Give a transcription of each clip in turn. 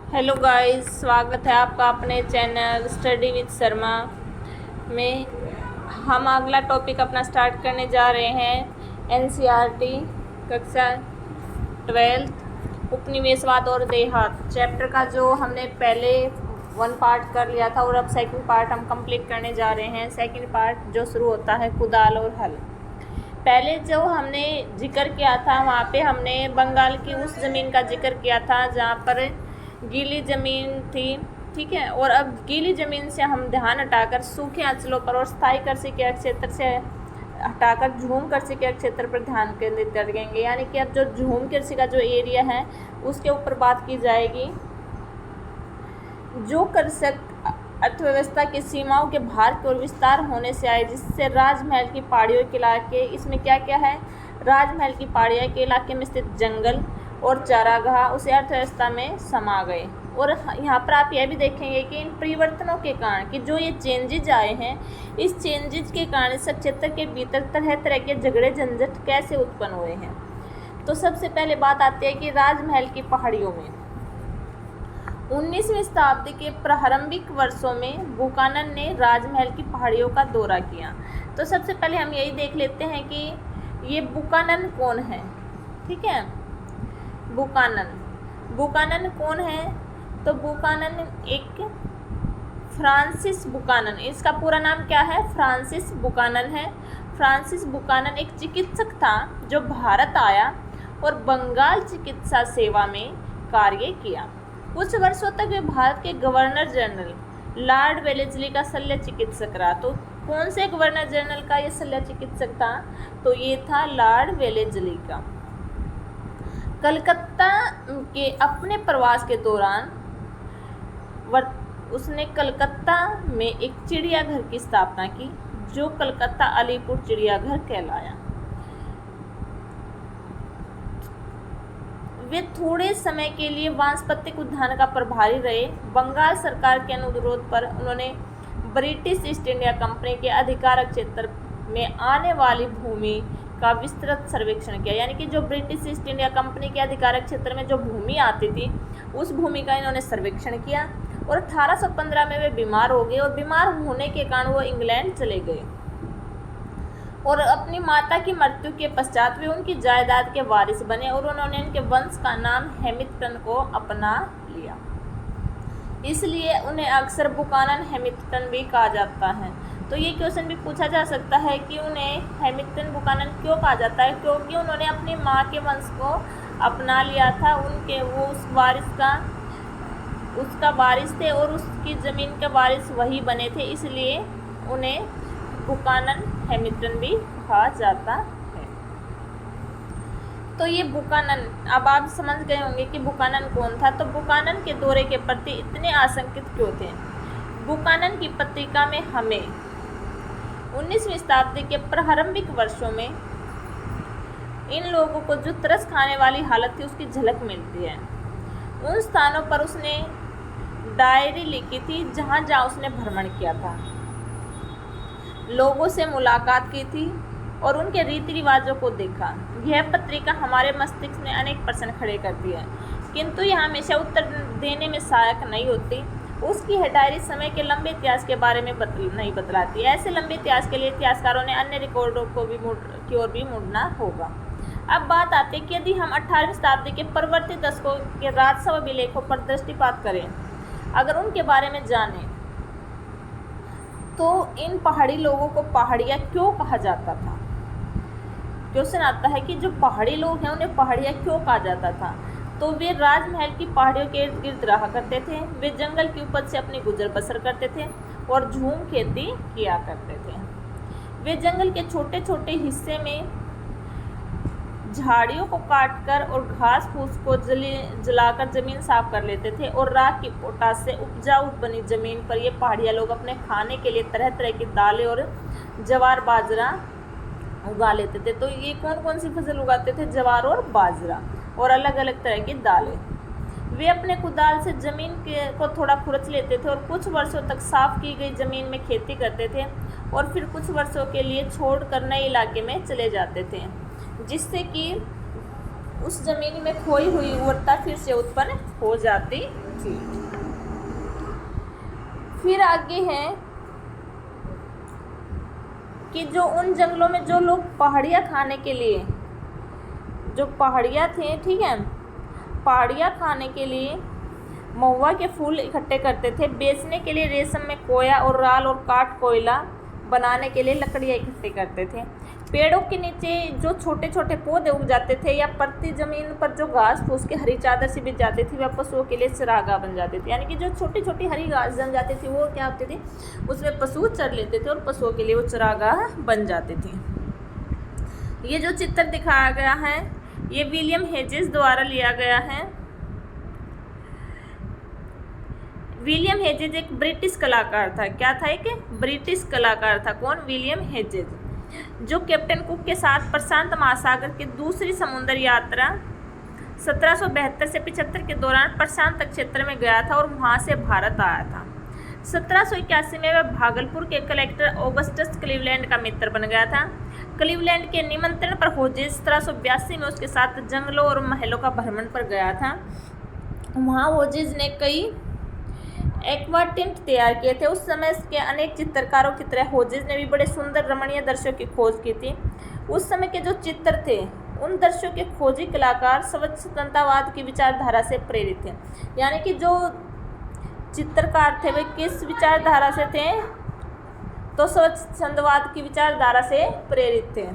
Hello guys, स्वागत है आपका अपने चैनल स्टडी विद शर्मा में। हम अगला टॉपिक अपना स्टार्ट करने जा रहे हैं। एनसीईआरटी कक्षा 12 उपनिवेशवाद और देहात चैप्टर का जो हमने पहले 1 पार्ट कर लिया था और अब सेकंड पार्ट हम कंप्लीट करने जा रहे हैं। सेकंड पार्ट जो शुरू होता है कुदाल और हल। पहले जो हमने जिक्र किया था वहाँ पे हमने बंगाल की उस ज़मीन का जिक्र किया था जहाँ पर गीली ज़मीन थी, ठीक है। और अब गीली ज़मीन से हम ध्यान हटाकर सूखे अंचलों पर और स्थायी कृषि के क्षेत्र से हटाकर झूम कृषि के क्षेत्र पर ध्यान केंद्रित करेंगे। यानी कि अब जो झूम कृषि का जो एरिया है उसके ऊपर बात की जाएगी। जो कृषक अर्थव्यवस्था की सीमाओं के भार की ओर विस्तार होने से आए, जिससे राजमहल की पहाड़ियों के इलाके, इसमें क्या क्या है, राजमहल की पहाड़ियों के इलाके में स्थित जंगल और चारागाह उसे अर्थव्यवस्था में समा गए। और यहाँ पर आप यह भी देखेंगे कि इन परिवर्तनों के कारण कि जो ये चेंजेज आए हैं, इस चेंजेज के कारण इस क्षेत्र के भीतर तरह तरह के झगड़े झंझट कैसे उत्पन्न हुए हैं। तो सबसे पहले बात आती है कि राजमहल की पहाड़ियों में 19वीं शताब्दी के प्रारंभिक वर्षों में बुकानन ने राजमहल की पहाड़ियों का दौरा किया। तो सबसे पहले हम यही देख लेते हैं कि ये बुकानन कौन है, ठीक है। बुकानन कौन है? तो बुकानन एक फ्रांसिस बुकानन, इसका पूरा नाम क्या है? फ्रांसिस बुकानन है। फ्रांसिस बुकानन एक चिकित्सक था जो भारत आया और बंगाल चिकित्सा सेवा में कार्य किया। कुछ वर्षों तक वे भारत के गवर्नर जनरल लॉर्ड वेलेस्ली का शल्य चिकित्सक रहा। तो कौन से गवर्नर जनरल का ये शल्य चिकित्सक था? तो ये था लॉर्ड वेलेस्ली का। कलकत्ता के अपने प्रवास के दौरान उसने कलकत्ता में एक चिड़ियाघर की स्थापना की जो कलकत्ता अलीपुर चिड़ियाघर कहलाया। वे थोड़े समय के लिए वानस्पतिक उद्यान का प्रभारी रहे। बंगाल सरकार के अनुरोध पर उन्होंने ब्रिटिश ईस्ट इंडिया कंपनी के अधिकारक क्षेत्र में आने वाली भूमि का विस्तृत सर्वेक्षण किया। यानी कि जो ब्रिटिश ईस्ट इंडिया कंपनी के अधिकारक क्षेत्र में जो भूमि आती थी उस भूमि का इन्होंने सर्वेक्षण किया। और 1815 में वे बीमार हो गए और बीमार होने के कारण वो इंग्लैंड चले गए। और अपनी माता की मृत्यु के पश्चात वे उनकी जायदाद के वारिस बने और उन्होंने उनके वंश का नाम हैमिल्टन को अपना लिया। इसलिए उन्हें अक्सर बुकानन हैमिल्टन भी कहा जाता है। तो ये क्वेश्चन भी पूछा जा सकता है कि उन्हें हैमिल्टन बुकानन क्यों कहा जाता है? क्योंकि उन्होंने अपनी माँ के वंश को अपना लिया था। उनके वो उसका वारिस थे और उसकी ज़मीन के वारिस वही बने थे, इसलिए उन्हें बुकानन हैमिल्टन भी कहा जाता है। तो ये बुकानन, अब आप समझ गए होंगे कि बुकानन कौन था। तो बुकानन के दौरे के प्रति इतने आशंकित क्यों थे? बुकानन की पत्रिका में हमें 19वीं शताब्दी के प्रारंभिक वर्षों में इन लोगों को जो तरस खाने वाली हालत थी उसकी झलक मिलती है। उन स्थानों पर उसने डायरी लिखी थी जहाँ जहाँ उसने भ्रमण किया था, लोगों से मुलाकात की थी और उनके रीति रिवाजों को देखा। यह पत्रिका हमारे मस्तिष्क में अनेक प्रश्न खड़े करती है, किंतु यह हमेशा उत्तर देने में सहायक नहीं होती। उसकी यह डायरी समय के लंबे इतिहास के बारे में नहीं बतलाती। ऐसे लंबे इतिहास के लिए इतिहासकारों ने अन्य रिकॉर्डों को भी की ओर भी मुड़ना होगा। अब बात आती है कि यदि हम 18वीं शताब्दी के परवर्ती दशकों के राजस्व अभिलेखों पर दृष्टिपात करें, अगर उनके बारे में जानें, तो इन पहाड़ी लोगों को पहाड़िया क्यों कहा जाता था? क्वेश्चन आता है कि जो पहाड़ी लोग हैं उन्हें पहाड़िया क्यों कहा जाता था? तो वे राजमहल की पहाड़ियों के इर्द गिर्द रहा करते थे। वे जंगल की उपज से अपनी गुजर बसर करते थे और झूम खेती किया करते थे। वे जंगल के छोटे छोटे हिस्से में झाड़ियों को काटकर और घास फूस को जलाकर जमीन साफ कर लेते थे और राख की पोटाश से उपजाऊ बनी जमीन पर ये पहाड़िया लोग अपने खाने के लिए तरह तरह की दालें और ज्वार बाजरा उगा लेते थे। तो ये कौन कौन सी फसल उगाते थे? ज्वार और बाजरा और अलग अलग तरह की दालें। वे अपने कुदाल से जमीन को थोड़ा खुरच लेते थे और कुछ वर्षों तक साफ की गई जमीन में खेती करते थे और फिर कुछ वर्षों के लिए छोड़कर नए इलाके में चले जाते थे, जिससे कि उस जमीन में खोई हुई उर्वरता फिर से उत्पन्न हो जाती थी। फिर आगे है कि जो उन जंगलों में जो लोग पहाड़ियाँ खाने के लिए, जो पहाड़ियाँ थे, ठीक है, पहाड़ियाँ खाने के लिए महुआ के फूल इकट्ठे करते थे, बेचने के लिए रेशम में कोया और राल और काठ कोयला बनाने के लिए लकड़ियाँ इकट्ठे करते थे। पेड़ों के नीचे जो छोटे छोटे पौधे उग जाते थे या परती जमीन पर जो घास फूस की हरी चादर सी बिछ जाती थी, वह पशुओं के लिए चरागाह बन जाती थी। यानी कि जो छोटी छोटी हरी घास जम जाती थी वो क्या होती थी, उसमें पशु चर लेते थे और पशुओं के लिए वो चरागाह बन जाती थी। ये जो चित्र दिखाया गया है ये विलियम हेजेस द्वारा लिया गया है। विलियम हेजेज एक ब्रिटिश कलाकार था। क्या था? एक ब्रिटिश कलाकार था। कौन? विलियम हेजेज, जो कैप्टन कुक के साथ प्रशांत महासागर की दूसरी समुद्र यात्रा 1772 से 75 के दौरान प्रशांत क्षेत्र में गया था और वहां से भारत आया था। 1781 में वह भागलपुर के कलेक्टर ऑगस्टस क्लीवलैंड का मित्र बन गया था। क्लीवलैंड के निमंत्रण पर होजेज 1782 में उसके साथ जंगलों और महलों का भ्रमण पर गया था। वहाँ होजेज ने कई एक्वाटिंट तैयार किए थे। उस समय के अनेक चित्रकारों की तरह होजेज ने भी बड़े सुंदर रमणीय दृश्यों की खोज की थी। उस समय के जो चित्र थे उन दृश्यों के खोजी कलाकार स्वच्छंदतावाद की विचारधारा से प्रेरित थे। यानी कि जो चित्रकार थे वे किस विचारधारा से थे? तो स्वच्छंदवाद की विचारधारा से प्रेरित थे।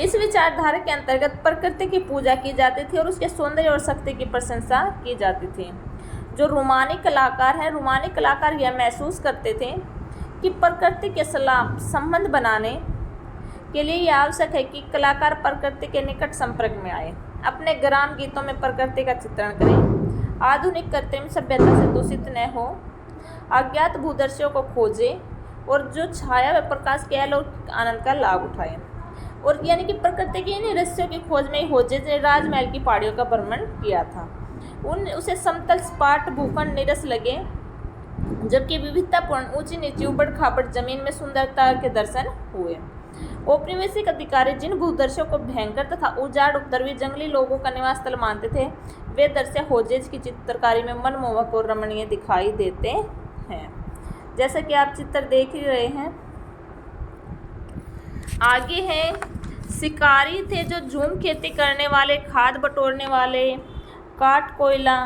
इस विचारधारा के अंतर्गत प्रकृति की पूजा की जाती थी और उसके सौंदर्य और शक्ति की प्रशंसा की जाती थी। जो रोमानी कलाकार हैं, रोमानी कलाकार यह महसूस करते थे कि प्रकृति के साथ संबंध बनाने के लिए यह आवश्यक है कि कलाकार प्रकृति के निकट संपर्क में आए, अपने ग्राम गीतों में प्रकृति का चित्रण करें, आधुनिक कृत्रिम सभ्यता से दूषित न हो, अज्ञात भूदृश्यों को खोजे और जो छाया व प्रकाश के अलौकिक आनंद का लाभ उठाए। और यानी कि प्रकृति के इन रहस्यों की खोज में होजेज ने राजमहल की पहाड़ियों का भ्रमण किया था। उसे समतल सपाट भूखंड नीरस लगे, जबकि विविधतापूर्ण ऊंची नीची उबड़ खाबड़ जमीन में सुंदरता के दर्शन हुए। औपनिवेशिक अधिकारी जिन भूदृश्यों को भयंकर तथा उजाड़ उपद्रवी जंगली लोगों का निवास स्थल मानते थे, वे दृश्य होजेज की चित्रकारी में मनमोहक और रमणीय दिखाई देते हैं। जैसा कि आप चित्र देख ही रहे हैं। आगे है शिकारी थे जो झूम खेती करने वाले, खाद बटोरने वाले, काठ कोयला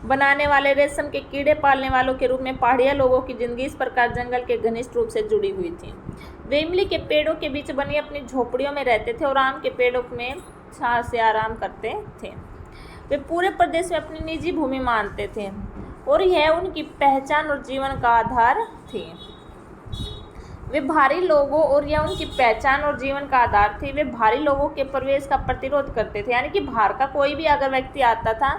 बनाने वाले, रेशम के कीड़े पालने वालों के रूप में पहाड़िया लोगों की जिंदगी इस प्रकार जंगल के घनिष्ठ रूप से जुड़ी हुई थी। वे इमली के पेड़ों के बीच बनी अपनी झोपड़ियों में रहते थे और आम के पेड़ों में छांव से आराम करते थे। वे पूरे प्रदेश में अपनी निजी भूमि मानते थे और यह उनकी पहचान और जीवन का आधार थी। वे भारी लोगों और यह उनकी पहचान और जीवन का आधार थी। वे भारी लोगों के प्रवेश का प्रतिरोध करते थे। यानी कि बाहर का कोई भी अगर व्यक्ति आता था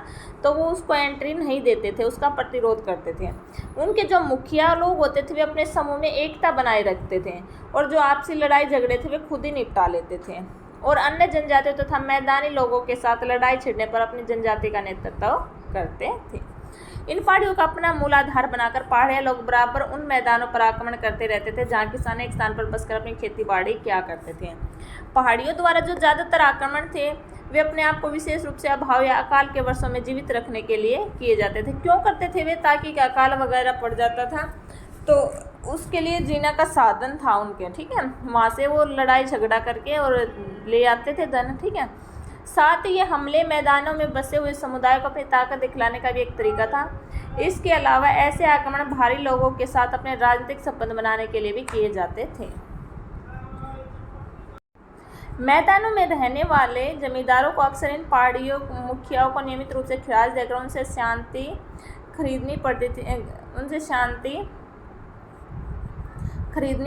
तो वो उसको एंट्री नहीं देते थे, उसका प्रतिरोध करते थे। उनके जो मुखिया लोग होते थे वे अपने समूह में एकता बनाए रखते थे और जो आपसी लड़ाई झगड़े थे वे खुद ही निपटा लेते थे और अन्य जनजातियों तथा मैदानी लोगों के साथ लड़ाई छिड़ने पर अपनी जनजाति का नेतृत्व करते थे। इन पहाड़ियों का अपना मूलाधार बनाकर पहाड़िया लोग बराबर उन मैदानों पर आक्रमण करते रहते थे जहाँ किसान एक स्थान पर बसकर अपनी खेती बाड़ी किया करते थे। पहाड़ियों द्वारा जो ज़्यादातर आक्रमण थे वे अपने आप को विशेष रूप से अभाव या अकाल के वर्षों में जीवित रखने के लिए किए जाते थे। क्यों करते थे वे? ताकि अकाल वगैरह पड़ जाता था तो उसके लिए जीना का साधन था उनके, ठीक है। वहाँ से वो लड़ाई झगड़ा करके और ले आते थे धन, ठीक है। साथ ही ये हमले मैदानों में बसे हुए समुदाय को अपनी ताकत दिखलाने का भी एक तरीका था। इसके अलावा ऐसे आक्रमण भारी लोगों के साथ अपने राजनीतिक संबंध बनाने के लिए भी किए जाते थे। मैदानों में रहने वाले जमींदारों को अक्सर इन पहाड़ियों मुखियाओं को नियमित रूप से खिराज देकर उनसे शांति खरीदनी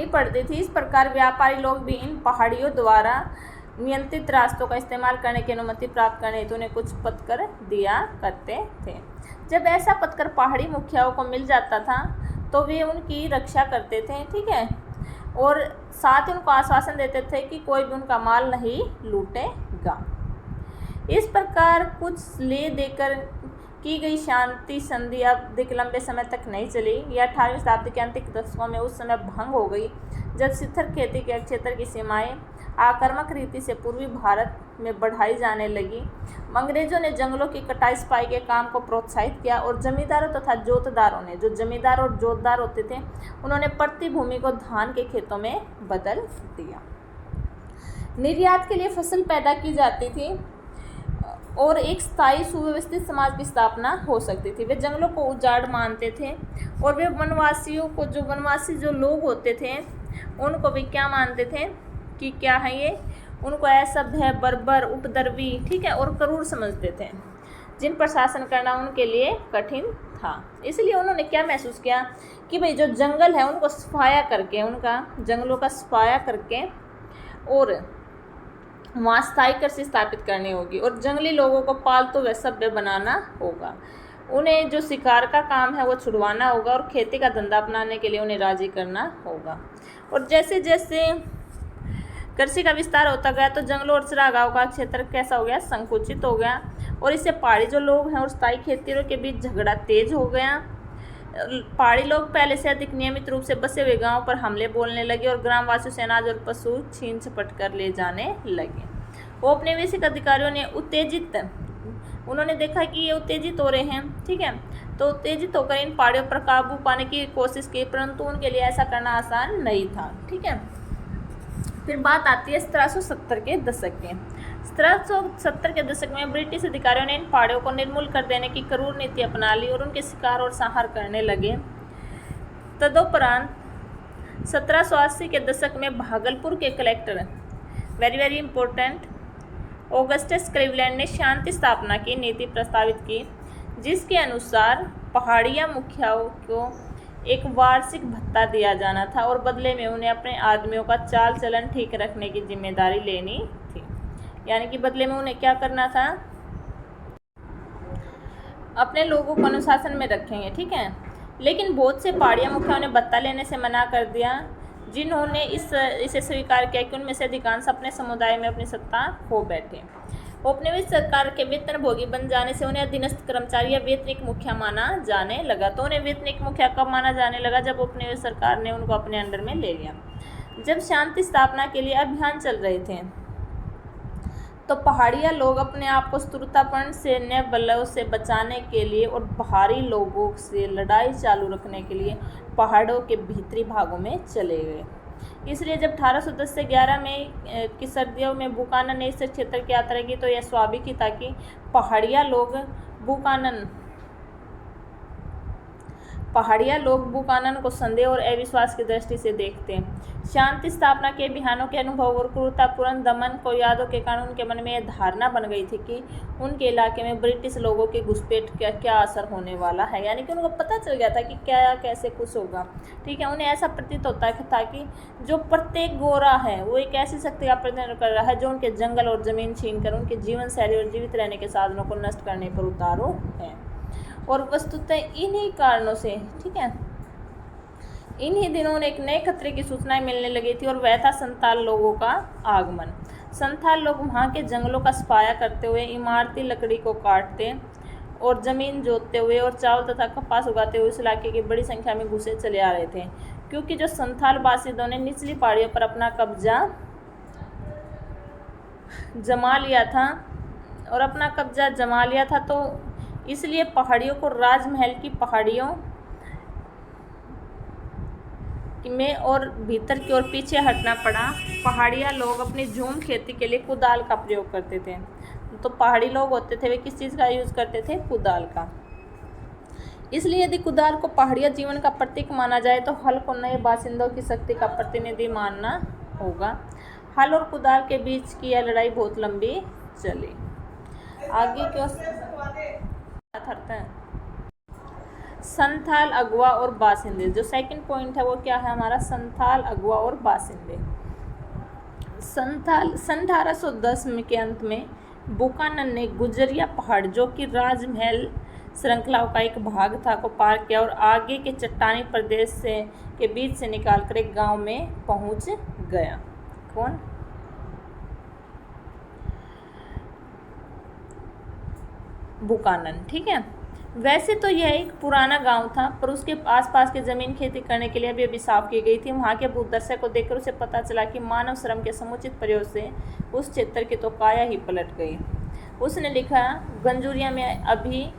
पड़ती थी। इस प्रकार व्यापारी लोग भी इन पहाड़ियों द्वारा नियंत्रित रास्तों का इस्तेमाल करने की अनुमति प्राप्त करने हेतु उन्हें कुछ पत्थर दिया करते थे। जब ऐसा पत्थर पहाड़ी मुखियाओं को मिल जाता था तो वे उनकी रक्षा करते थे, ठीक है, और साथ ही उनको आश्वासन देते थे कि कोई भी उनका माल नहीं लूटेगा। इस प्रकार कुछ ले देकर की गई शांति संधि अब अधिक लंबे समय तक नहीं चली। यह 18वीं शताब्दी के अंतिम दशकों में उस समय भंग हो गई जब शिथिल खेती के क्षेत्र की सीमाएं आक्रामक रीति से पूर्वी भारत में बढ़ाई जाने लगी। अंग्रेजों ने जंगलों की कटाई सफाई के काम को प्रोत्साहित किया और जमींदारों तथा जोतदारों ने, जो जमींदार और जोतदार होते थे, उन्होंने प्रति भूमि को धान के खेतों में बदल दिया। निर्यात के लिए फसल पैदा की जाती थी और एक स्थायी सुव्यवस्थित समाज की स्थापना हो सकती थी। वे जंगलों को उजाड़ मानते थे और वे वनवासी जो लोग होते थे उनको भी क्या मानते थे कि क्या है ये, उनको असभ्य, बर्बर, उपद्रवी, ठीक है, और क्रूर समझते थे, जिन पर शासन करना उनके लिए कठिन था। इसलिए उन्होंने क्या महसूस किया कि भाई जो जंगल है उनको सफाया करके, उनका जंगलों का सफाया करके और वहाँ स्थायी कृषि स्थापित करनी होगी और जंगली लोगों को पालतू व सभ्य बनाना होगा। उन्हें जो शिकार का काम है वो छुड़वाना होगा और खेती का धंधा अपनाने के लिए उन्हें राजी करना होगा। और जैसे जैसे कृषि का विस्तार होता गया तो जंगलों और चरागाहों का क्षेत्र कैसा हो गया, संकुचित हो गया और इससे पहाड़ी जो लोग हैं और स्थायी खेतियों के बीच झगड़ा तेज हो गया। पहाड़ी लोग पहले से अधिक नियमित रूप से बसे हुए गांवों पर हमले बोलने लगे और ग्रामवासियों से अनाज और पशु छीन झपट कर ले जाने लगे। वो औपनिवेशिक अधिकारियों ने उन्होंने देखा कि ये उत्तेजित हो रहे हैं, ठीक है, तो उत्तेजित होकर इन पहाड़ियों पर काबू पाने की कोशिश की, परंतु उनके लिए ऐसा करना आसान नहीं था, ठीक है। फिर बात आती है 1770 के दशक के। 1770 के दशक में ब्रिटिश अधिकारियों ने इन पहाड़ियों को निर्मूल कर देने की क्रूर नीति अपना ली और उनके शिकार और संहार करने लगे। तदुपरांत 1780 के दशक में भागलपुर के collector, very important, Augustus Cleveland ने शांति स्थापना की नीति प्रस्तावित की, जिसके अनुसार पहाड़िया मुखियाओं को एक वार्षिक भत्ता दिया जाना था और बदले में उन्हें अपने आदमियों का चाल चलन ठीक रखने की जिम्मेदारी लेनी थी। यानी कि बदले में उन्हें क्या करना था, अपने लोगों को अनुशासन में रखेंगे, ठीक है। लेकिन बहुत से पहाड़िया मुखियाओं ने भत्ता लेने से मना कर दिया, जिन्होंने इसे स्वीकार किया कि उनमें से अधिकांश अपने समुदाय में अपनी सत्ता खो बैठे। औपनिवेशिक सरकार के वेतनभोगी बन जाने से उन्हें अधीनस्थ कर्मचारी या वेतनिक मुखिया माना जाने लगा। तो उन्हें वेतनिक मुखिया कब माना जाने लगा, जब औपनिवेशिक सरकार ने उनको अपने अंडर में ले लिया। जब शांति स्थापना के लिए अभियान चल रहे थे तो पहाड़िया लोग अपने आप को शत्रुतापूर्ण सैन्य बलों से बचाने के लिए और बाहरी लोगों से लड़ाई चालू रखने के लिए पहाड़ों के भीतरी भागों में चले गए। इसलिए जब 1810 से 11 में की सर्दियों में बुकानन ने इस क्षेत्र की यात्रा की तो यह स्वाभाविक ही था कि पहाड़िया लोग बुकानन को संदेह और अविश्वास की दृष्टि से देखते। शांति स्थापना के अभियानों के अनुभव और क्रूरतापूर्ण दमन को यादों के कारण उनके मन में यह धारणा बन गई थी कि उनके इलाके में ब्रिटिश लोगों के घुसपैठ का क्या असर होने वाला है। यानी कि उनको पता चल गया था कि क्या कैसे कुछ होगा, ठीक है। उन्हें ऐसा प्रतीत होता था कि जो प्रत्येक गोरा है वो एक ऐसी शक्ति का प्रतिनिधित्व कर रहा है जो उनके जंगल और जमीन छीन कर उनके जीवन शैली और जीवित रहने के साधनों को नष्ट करने पर उतारू है। और वस्तुतः इन्हीं कारणों से, ठीक है, इन्हीं दिनों एक नए खतरे की सूचनाएं मिलने लगी थी और वह था संथाल लोगों का आगमन। संथाल लोग वहाँ के जंगलों का सफाया करते हुए, इमारती लकड़ी को काटते और जमीन जोतते हुए और चावल तथा कपास उगाते हुए उस इलाके की बड़ी संख्या में घुसे चले आ रहे थे। क्योंकि जो संथाल बासिंदों ने निचली पहाड़ियों पर अपना कब्जा जमा लिया था तो इसलिए पहाड़ियों को राजमहल की पहाड़ियों में और भीतर की ओर पीछे हटना पड़ा। पहाड़िया लोग अपनी झूम खेती के लिए कुदाल का प्रयोग करते थे। तो पहाड़ी लोग होते थे वे किस चीज़ का यूज़ करते थे, कुदाल का। इसलिए यदि कुदाल को पहाड़िया जीवन का प्रतीक माना जाए तो हल को नए बासिंदों की शक्ति का प्रतिनिधि मानना होगा। हल और कुदाल के बीच की यह लड़ाई बहुत लंबी चली। आगे क्यों संथाल, अगवा और बासिंदे। जो सेकंड पॉइंट है वो क्या है हमारा, संथाल, अगवा और बासिंदे। सन 1810 के अंत में बुकानन ने गुजरिया पहाड़, जो कि राजमहल श्रृंखलाओं का एक भाग था, को पार किया और आगे के चट्टानी प्रदेश के बीच से निकालकर एक गांव में पहुंच गया। कौन? बुकानन, ठीक है। वैसे तो यह एक पुराना गांव था, पर उसके आसपास की जमीन खेती करने के लिए अभी साफ की गई थी। वहां के भूदृश्य को देखकर उसे पता चला कि मानव श्रम के समुचित प्रयोग से उस क्षेत्र की तो काया ही पलट गई। उसने लिखा, गंजूरिया में अभी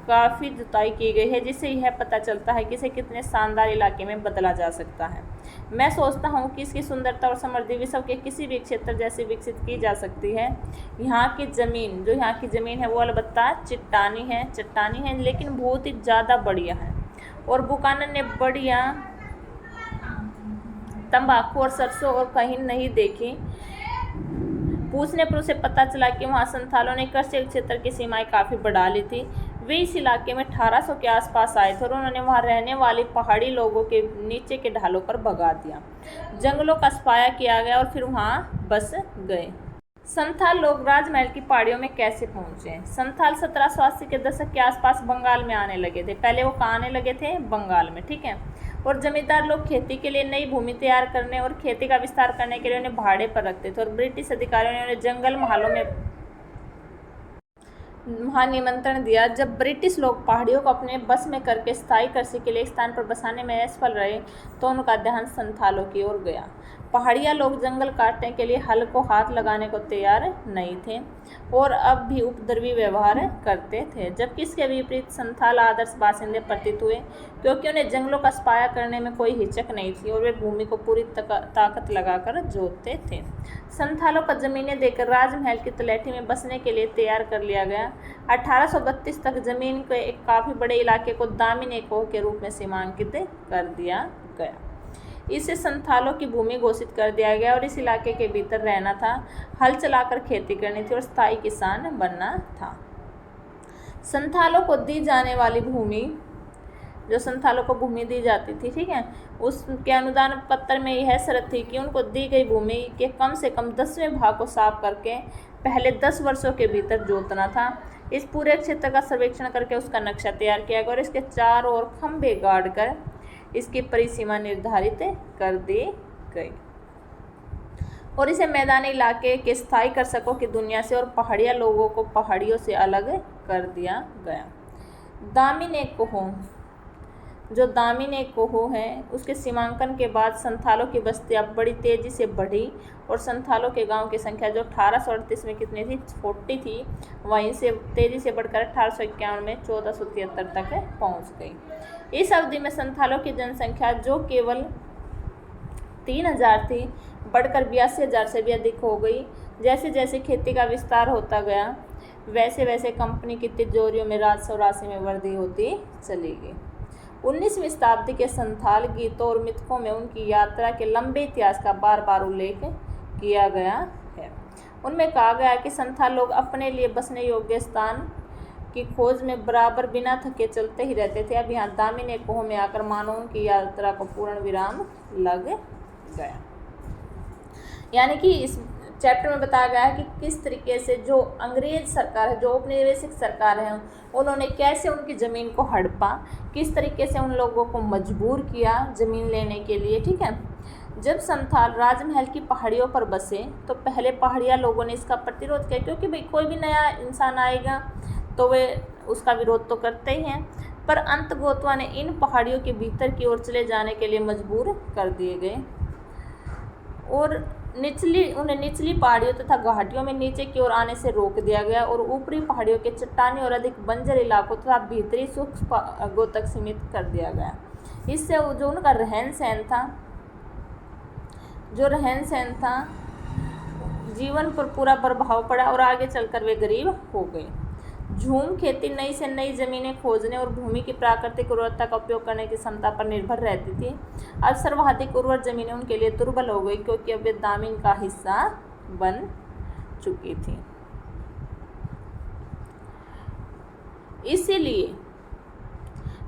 काफ़ी जुताई की गई है, जिससे यह पता चलता है कि इसे कितने शानदार इलाके में बदला जा सकता है। मैं सोचता हूँ कि इसकी सुंदरता और समृद्धि विश्व के किसी भी क्षेत्र जैसे विकसित की जा सकती है। यहाँ की ज़मीन है वो अलबत्ता चट्टानी है, लेकिन बहुत ही ज़्यादा बढ़िया है। और बुकानन ने बढ़िया तंबाकू और सरसों और कहीं नहीं देखी। पूछने पर उसे पता चला कि वहाँ संथालों ने कृषि क्षेत्र की सीमाएं काफ़ी बढ़ा ली थी। वे इस इलाके में 1800 के आसपास आए थे और उन्होंने वहाँ रहने वाले पहाड़ी लोगों के नीचे के ढालों पर भगा दिया। जंगलों का सफाया किया गया और फिर वहाँ बस गए। संथाल लोग राजमहल की पहाड़ियों में कैसे पहुंचे? संथाल 1780 के दशक के आसपास बंगाल में आने लगे थे। पहले वो कहाँ आने लगे थे? बंगाल में, ठीक है। और जमींदार लोग खेती के लिए नई भूमि तैयार करने और खेती का विस्तार करने के लिए उन्हें भाड़े पर रखते थे। और ब्रिटिश अधिकारियों ने उन्हें जंगल महलों में वहाँ निमंत्रण दिया। जब ब्रिटिश लोग पहाड़ियों को अपने बस में करके स्थायी कृषि के लिए एक स्थान पर बसाने में असफल रहे, तो उनका ध्यान संथालों की ओर गया। पहाड़िया लोग जंगल काटने के लिए हल को हाथ लगाने को तैयार नहीं थे और अब भी उपद्रवी व्यवहार करते थे, जबकि इसके विपरीत संथाल आदर्श बासिंदे प्रतीत हुए, क्योंकि उन्हें जंगलों का सफाया करने में कोई हिचक नहीं थी और वे भूमि को पूरी ताकत लगाकर जोतते थे। संथालों को जमीनें देकर राजमहल की तलहटी में बसने के लिए तैयार कर लिया गया। 1832 तक जमीन के एक काफ़ी बड़े इलाके को दामिन एकोह के रूप में सीमांकित कर दिया गया। इसे संथालों की भूमि घोषित कर दिया गया और इस इलाके के भीतर रहना था, हल चलाकर खेती करनी थी और स्थायी किसान बनना था। संथालों को दी जाने वाली भूमि, जो संथालों को भूमि दी जाती थी, ठीक है, उसके अनुदान पत्र में यह शर्त थी कि उनको दी गई भूमि के कम से कम 10वें भाग को साफ करके पहले 10 वर्षों के भीतर जोतना था। इस पूरे क्षेत्र का सर्वेक्षण करके उसका नक्शा तैयार किया गया और इसके चारों ओर खंभे गाड़ कर इसकी परिसीमा निर्धारित कर दी गई और इसे मैदानी इलाके के स्थायी कृषकों की दुनिया से और पहाड़िया लोगों को पहाड़ियों से अलग कर दिया गया। दामिन एकोह, जो दामिन एकोह है, उसके सीमांकन के बाद संथालों की बस्ती अब बड़ी तेजी से बढ़ी और संथालों के गांव की संख्या जो 1838 में कितनी थी? 40 थी, वहीं से तेजी से बढ़कर 1851 में 1473 तक पहुंच गई। इस अवधि में संथालों की जनसंख्या जो केवल 3000 थी, बढ़कर 82,000 से भी अधिक हो गई। जैसे जैसे खेती का विस्तार होता गया, वैसे वैसे कंपनी की तिजोरियों में राजस्व राशि में वृद्धि होती चली गई। 19वीं शताब्दी के संथाल गीतों और मिथकों में उनकी यात्रा के लंबे इतिहास का बार बार उल्लेख किया गया है। उनमें कहा गया कि संथाल लोग अपने लिए बसने योग्य स्थान की खोज में बराबर बिना थके चलते ही रहते थे। अब यहाँ दामिन एकोह में आकर मानव की यात्रा को पूर्ण विराम लग गया। यानी कि इस चैप्टर में बताया गया है कि किस तरीके से जो अंग्रेज सरकार है, जो औपनिवेशिक सरकार है, उन्होंने कैसे उनकी ज़मीन को हड़पा, किस तरीके से उन लोगों को मजबूर किया ज़मीन लेने के लिए, ठीक है। जब संथाल राजमहल की पहाड़ियों पर बसे तो पहले पहाड़िया लोगों ने इसका प्रतिरोध किया, क्योंकि भाई कोई भी नया इंसान आएगा तो वे उसका विरोध तो करते ही हैं। पर अंत गोतवा ने इन पहाड़ियों के भीतर की ओर चले जाने के लिए मजबूर कर दिए गए और उन्हें निचली पहाड़ियों तथा घाटियों में नीचे की ओर आने से रोक दिया गया और ऊपरी पहाड़ियों के चट्टानी और अधिक बंजर इलाकों तथा भीतरी सूक्ष्म भागों तक सीमित कर दिया गया। इससे जो उनका रहन सहन था जीवन पर पूरा प्रभाव पड़ा और आगे चलकर वे गरीब हो गए। झूम खेती नई से नई जमीनें खोजने और भूमि की प्राकृतिक उर्वरता का उपयोग करने की क्षमता पर निर्भर रहती थी। अब सर्वाधिक उर्वर जमीनें उनके लिए दुर्बल हो गई, क्योंकि अब वे दामिन का हिस्सा बन चुकी थी। इसीलिए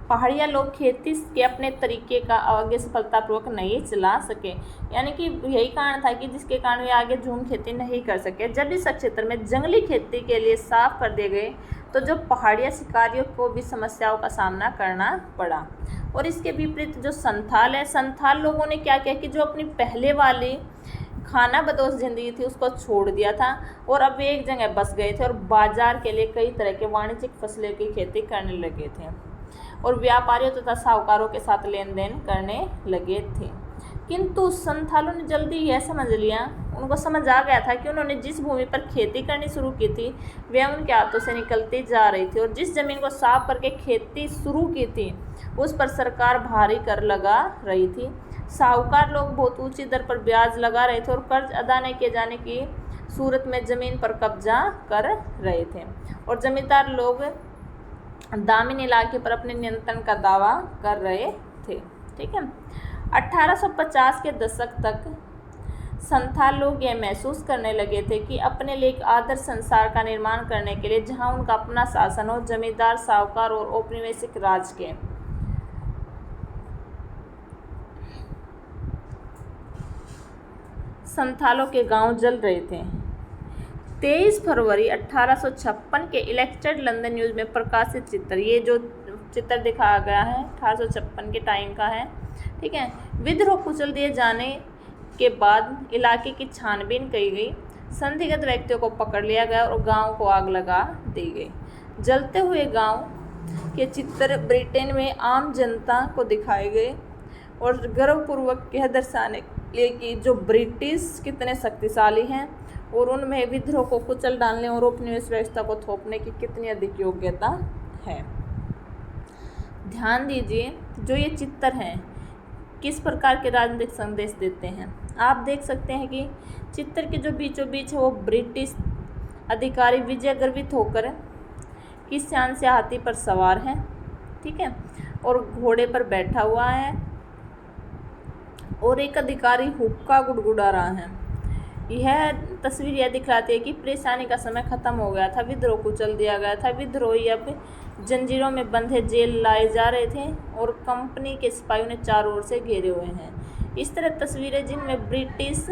पहाड़िया लोग खेती के अपने तरीके का आगे सफलतापूर्वक नहीं चला सके। यानी कि यही कारण था कि जिसके कारण वे आगे झूम खेती नहीं कर सके। जब इस क्षेत्र में जंगली खेती के लिए साफ कर दिए गए तो जो पहाड़िया शिकारियों को भी समस्याओं का सामना करना पड़ा। और इसके विपरीत जो संथाल है, संथाल लोगों ने क्या किया कि जो अपनी पहले वाली खाना बदोश ज़िंदगी थी उसको छोड़ दिया था और अब वे एक जगह बस गए थे और बाजार के लिए कई तरह के वाणिज्यिक फसलों की खेती करने लगे थे और व्यापारियों तथा साहूकारों के साथ लेन देन करने लगे थे। किंतु संथालों ने जल्दी यह समझ लिया, उनको समझ आ गया था कि उन्होंने जिस भूमि पर खेती करनी शुरू की थी वह उनके हाथों से निकलती जा रही थी और जिस जमीन को साफ करके खेती शुरू की थी उस पर सरकार भारी कर लगा रही थी। साहूकार लोग बहुत ऊंची दर पर ब्याज लगा रहे थे और कर्ज अदा नहीं किए जाने की सूरत में जमीन पर कब्जा कर रहे थे और जमींदार लोग दामिन इलाके पर अपने नियंत्रण का दावा कर रहे थे। ठीक है। 1850 के दशक तक संथाल लोग यह महसूस करने लगे थे कि अपने लिए एक आदर्श संसार का निर्माण करने के लिए जहां उनका अपना शासन हो, जमींदार, साहूकार और औपनिवेशिक राज के संथालों के गांव जल रहे थे। 23 फरवरी 1856 के इलेक्टेड लंदन न्यूज़ में प्रकाशित चित्र, ये जो चित्र दिखाया गया है 1856 के टाइम का है। ठीक है। विद्रोह कुचल दिए जाने के बाद इलाके की छानबीन की गई, संदिग्ध व्यक्तियों को पकड़ लिया गया और गांव को आग लगा दी गई। जलते हुए गांव के चित्र ब्रिटेन में आम जनता को दिखाए गए और गर्वपूर्वक यह दर्शाने के लिए कि जो ब्रिटिश कितने शक्तिशाली हैं और उनमें विद्रोह को कुचल डालने और उपनिवेश व्यवस्था को थोपने की कितनी अधिक योग्यता है। ध्यान दीजिए, जो ये चित्र हैं किस प्रकार के राजनीतिक संदेश देते हैं। आप देख सकते हैं कि चित्र के जो बीचों बीच है वो ब्रिटिश अधिकारी विजय गर्वित होकर किस शान से हाथी पर सवार है, ठीक है, और घोड़े पर बैठा हुआ है और एक अधिकारी हुक्का गुड़गुड़ा रहा है। यह तस्वीर यह दिखलाती है कि परेशानी का समय खत्म हो गया था, विद्रोह कुचल दिया गया था, विद्रोही अब जंजीरों में बंधे जेल लाए जा रहे थे और कंपनी के सिपाहियों ने चारों ओर से घेरे हुए हैं। इस तरह तस्वीरें जिनमें ब्रिटिश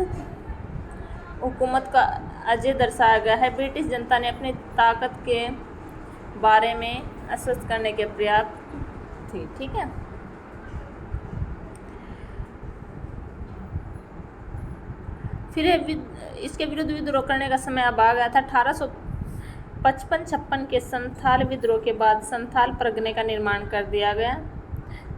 हुकूमत का अजय दर्शाया गया है, ब्रिटिश जनता ने अपनी ताकत के बारे में आश्वस्त करने के प्रयास थी। ठीक है। फिर इसके विरुद्ध विद्रोह करने का समय अब आ गया था। 1855-56 के संथाल विद्रोह के बाद संथाल परगने का निर्माण कर दिया गया,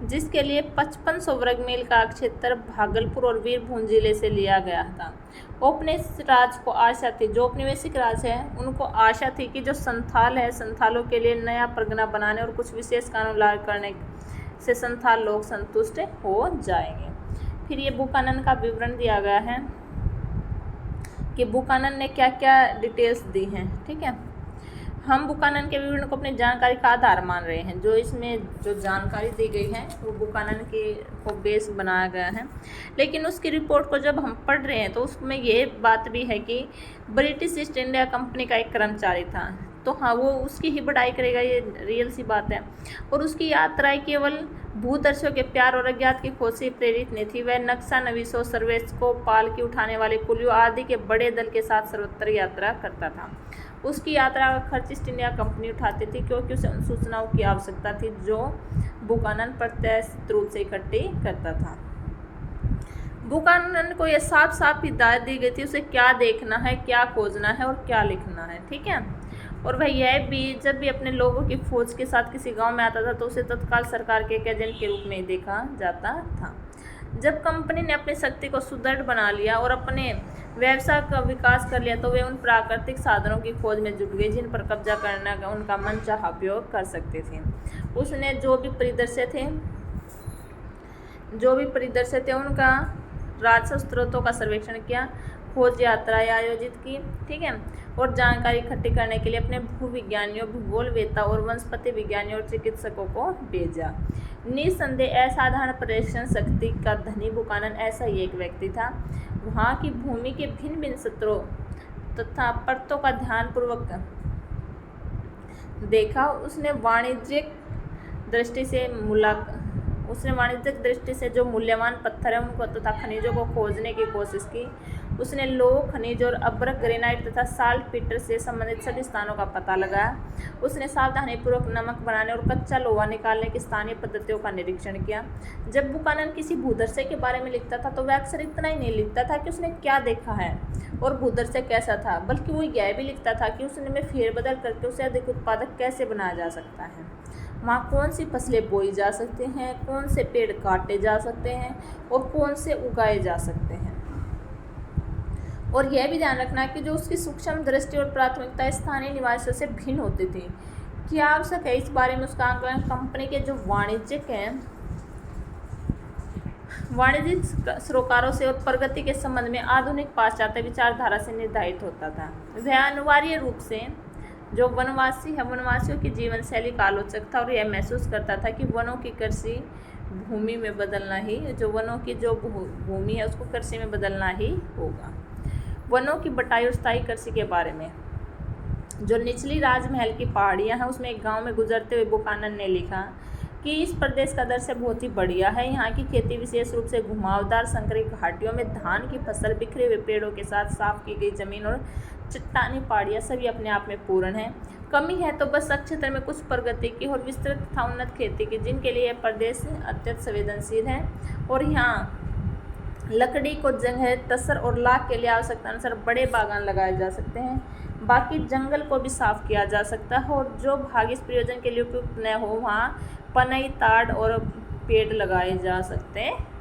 जिसके लिए 5500 वर्ग मील का क्षेत्र भागलपुर और वीरभूम जिले से लिया गया था। औपनिवेशिक राज को आशा थी, जो औपनिवेशिक राज है उनको आशा थी कि जो संथाल है, संथालों के लिए नया परगना बनाने और कुछ विशेष कानून लागू करने से संथाल लोग संतुष्ट हो जाएंगे। फिर ये बुकानन का विवरण दिया गया है कि बुकानन ने क्या क्या डिटेल्स दी हैं। ठीक है। हम बुकानन के विवरण को अपनी जानकारी का आधार मान रहे हैं। जो इसमें जो जानकारी दी गई है वो बुकानन के को बेस बनाया गया है, लेकिन उसकी रिपोर्ट को जब हम पढ़ रहे हैं तो उसमें ये बात भी है कि ब्रिटिश ईस्ट इंडिया कंपनी का एक कर्मचारी था, तो हाँ वो उसकी ही बढ़ाई करेगा, ये रियल सी बात है। और उसकी यात्राएं केवल भूदर्शियों के प्यार और अज्ञात की खोज से प्रेरित नहीं थी, वह नक्शा नवीसों, सर्वेक्षकों, पालकी उठाने वाले कुलियों आदि के बड़े दल के साथ सर्वत्र यात्रा करता था। उसकी यात्रा का खर्च ईस्ट इंडिया कंपनी उठाती थी, क्योंकि उसे उन सूचनाओं की आवश्यकता थी जो बुकानन प्रत्यक्ष रूप से इकट्ठी करता था। बुकानन को यह साफ साफ हिदायत दी गई थी उसे क्या देखना है, क्या खोजना है और क्या लिखना है। ठीक है। और वह यह भी जब भी अपने लोगों की फौज के साथ किसी गांव में आता था तो उसे तत्काल सरकार के एक एजेंट के रूप में ही देखा जाता था। जब कंपनी ने अपनी शक्ति को सुदृढ़ बना लिया और अपने व्यवसाय का विकास कर लिया तो वे उन प्राकृतिक साधनों की खोज में जुट गए जिन पर कब्जा करने का उनका मनचाहा उपयोग कर सकते थे। उसने जो भी परिदृश्य थे उनका राजस्व स्रोतों का सर्वेक्षण किया, खोज यात्राएं आयोजित की। ठीक है। और जानकारी इकट्ठी करने के लिए अपने भूविज्ञानियों, भूगोलवेत्ता और वनस्पति विज्ञानियों और चिकित्सकों को भेजा। निस्संदेह असाधारण पर्यवेक्षण शक्ति का धनी बुकानन ऐसा ही एक व्यक्ति था। वहाँ की भूमि के भिन्न भिन्न सत्रों तथा परतों का ध्यानपूर्वक देखा। उसने वाणिज्यिक दृष्टि से जो मूल्यवान पत्थर है उनको तथा खनिजों को खोजने की कोशिश की। उसने लोह खनिज और अभ्रक ग्रेनाइट तथा साल्ट पीटर से संबंधित सभी स्थानों का पता लगाया। उसने सावधानीपूर्वक नमक बनाने और कच्चा लोहा निकालने की स्थानीय पद्धतियों का निरीक्षण किया। जब बुकानन किसी भूदृश्य के बारे में लिखता था तो वह अक्सर इतना ही नहीं लिखता था कि उसने क्या देखा है और भूदृश्य कैसा था, बल्कि वो यह भी लिखता था कि उसमें फेरबदल करके उसे अधिक उत्पादक कैसे बनाया जा सकता है, वहाँ कौन सी फसलें बोई जा सकती हैं, कौन से पेड़ काटे जा सकते हैं और कौन से उगाए जा सकते हैं। और यह भी ध्यान रखना कि जो उसकी सूक्ष्म दृष्टि और प्राथमिकता स्थानीय निवासियों से भिन्न होती थी। क्या आवश्यक है इस बारे में उसका आकलन कंपनी के जो वाणिज्यिक सरोकारों से और प्रगति के संबंध में आधुनिक पाश्चात्य विचारधारा से निर्धारित होता था। वह अनिवार्य रूप से जो वनवासी है, वनवासियों की जीवन शैली का आलोचक था और यह महसूस करता था कि वनों की कृषि भूमि में बदलना ही, जो वनों की जो भूमि है उसको कृषि में बदलना ही होगा। वनों की बटाई और स्थायी कृषि के बारे में, जो निचली राजमहल की पहाड़ियाँ हैं उसमें एक गांव में गुजरते हुए बुकानन ने लिखा कि इस प्रदेश का दृश्य बहुत ही बढ़िया है। यहाँ की खेती विशेष रूप से घुमावदार संकरी घाटियों में धान की फसल, बिखरे हुए पेड़ों के साथ साफ की गई जमीन और चट्टानी पहाड़ियाँ सभी अपने आप में पूर्ण हैं। कमी है तो बस क्षेत्र में कुछ प्रगति की और विस्तृत तथा उन्नत खेती की, जिनके लिए यह प्रदेश अत्यंत संवेदनशील है। और यहाँ लकड़ी को जंगल, तसर और लाख के लिए आवश्यकता अनुसार बड़े बागान लगाए जा सकते हैं। बाकी जंगल को भी साफ किया जा सकता है और जो भाग इस प्रयोजन के लिए उपयुक्त न हो वहाँ पनई, ताड़ और पेड़ लगाए जा सकते हैं।